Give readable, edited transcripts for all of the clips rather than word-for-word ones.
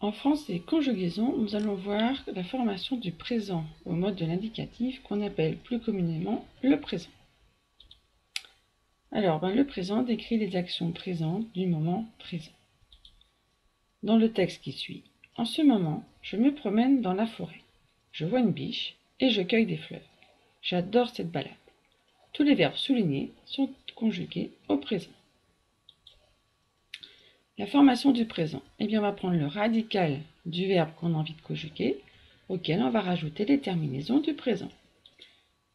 En français conjugaison, nous allons voir la formation du présent au mode de l'indicatif qu'on appelle plus communément le présent. Alors, le présent décrit les actions présentes du moment présent. Dans le texte qui suit, en ce moment, je me promène dans la forêt. Je vois une biche et je cueille des fleurs. J'adore cette balade. Tous les verbes soulignés sont conjugués au présent. La formation du présent, on va prendre le radical du verbe qu'on a envie de conjuguer, auquel on va rajouter les terminaisons du présent.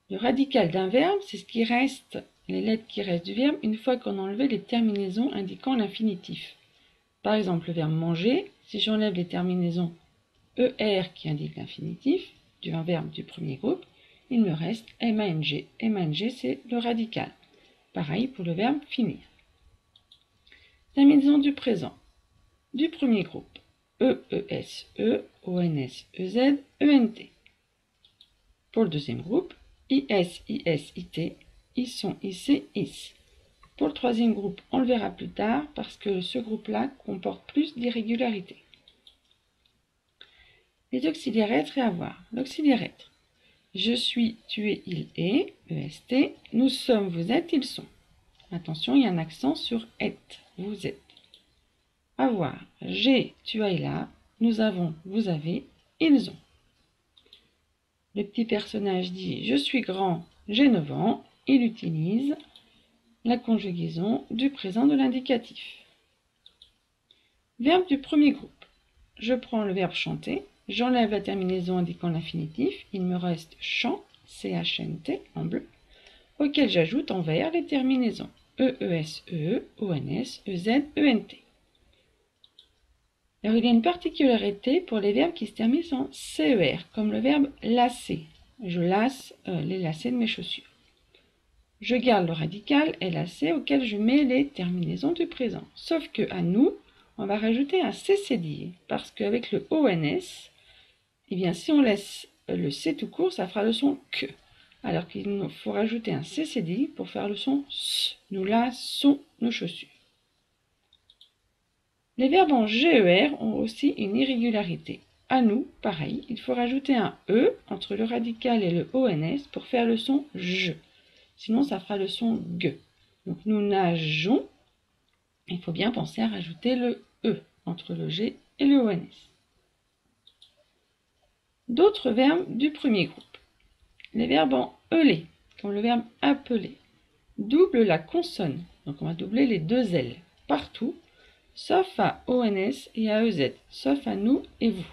Le radical d'un verbe, c'est ce qui reste, les lettres qui restent du verbe, une fois qu'on a enlevé les terminaisons indiquant l'infinitif. Par exemple, le verbe manger, si j'enlève les terminaisons ER qui indiquent l'infinitif, du verbe du premier groupe, il me reste MANG. MANG, c'est le radical. Pareil pour le verbe finir. Terminaison du présent. Du premier groupe. EESE, ONS, EZ, ENT. Pour le deuxième groupe, IS, IS, IT, ISON, IC, IS. Pour le troisième groupe, on le verra plus tard parce que ce groupe-là comporte plus d'irrégularités. Les auxiliaires être et avoir. L'auxiliaire être. Je suis, tu es, il est, EST. Nous sommes, vous êtes, ils sont. Attention, il y a un accent sur être, vous êtes. Avoir, j'ai, tu as, il a. Nous avons, vous avez, ils ont. Le petit personnage dit « Je suis grand, j'ai 9 ans ». Il utilise la conjugaison du présent de l'indicatif. Verbe du premier groupe. Je prends le verbe chanter, j'enlève la terminaison indiquant l'infinitif, il me reste chant, CHNT en bleu, auquel j'ajoute en vert les terminaisons EESE, ONS, EZ, ENT. Alors, il y a une particularité pour les verbes qui se terminent en CER, comme le verbe lasser. Je lasse les lacets de mes chaussures. Je garde le radical LAC auquel je mets les terminaisons du présent. Sauf que à nous, on va rajouter un CCD, parce qu'avec le ONS, si on laisse le C tout court, ça fera le son que. Alors qu'il nous faut rajouter un CCD pour faire le son S. Nous lassons nos chaussures. Les verbes en GER ont aussi une irrégularité. À nous, pareil, il faut rajouter un E entre le radical et le ONS pour faire le son je. Sinon, ça fera le son G. Donc, nous nageons. Il faut bien penser à rajouter le E entre le G et le ONS. D'autres verbes du premier groupe. Les verbes en ELE, comme le verbe appeler, doublent la consonne. Donc, on va doubler les deux L partout, sauf à ONS et à EZ, sauf à nous et vous.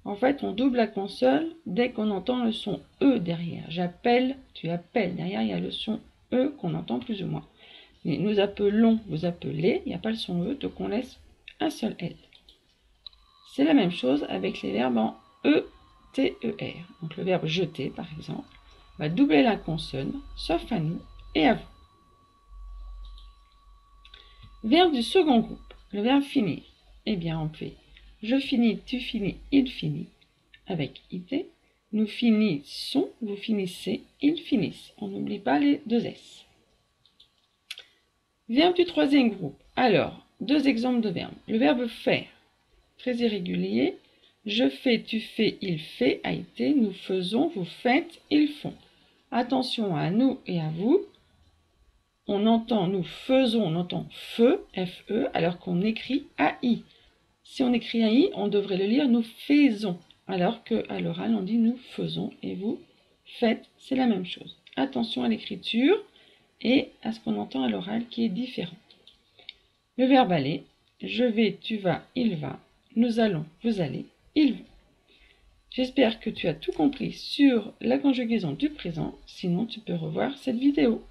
En fait, on double la consonne dès qu'on entend le son E derrière. J'appelle, tu appelles. Derrière, il y a le son E qu'on entend plus ou moins. Mais nous appelons, vous appelez, il n'y a pas le son E, donc on laisse un seul L. C'est la même chose avec les verbes en ETER. Donc le verbe jeter, par exemple, va doubler la consonne, sauf à nous et à vous. Verbe du second groupe, le verbe finir. On fait je finis, tu finis, il finit, avec IT. Nous finissons, vous finissez, ils finissent. On n'oublie pas les deux S. Verbe du troisième groupe. Alors, deux exemples de verbes. Le verbe faire, très irrégulier. Je fais, tu fais, il fait, IT. Nous faisons, vous faites, ils font. Attention à nous et à vous. On entend, nous faisons, on entend feu, FE, alors qu'on écrit AI. Si on écrit AI, on devrait le lire nous faisons, alors qu'à l'oral, on dit nous faisons et vous faites, c'est la même chose. Attention à l'écriture et à ce qu'on entend à l'oral qui est différent. Le verbe aller, je vais, tu vas, il va, nous allons, vous allez, ils vont. J'espère que tu as tout compris sur la conjugaison du présent, sinon tu peux revoir cette vidéo.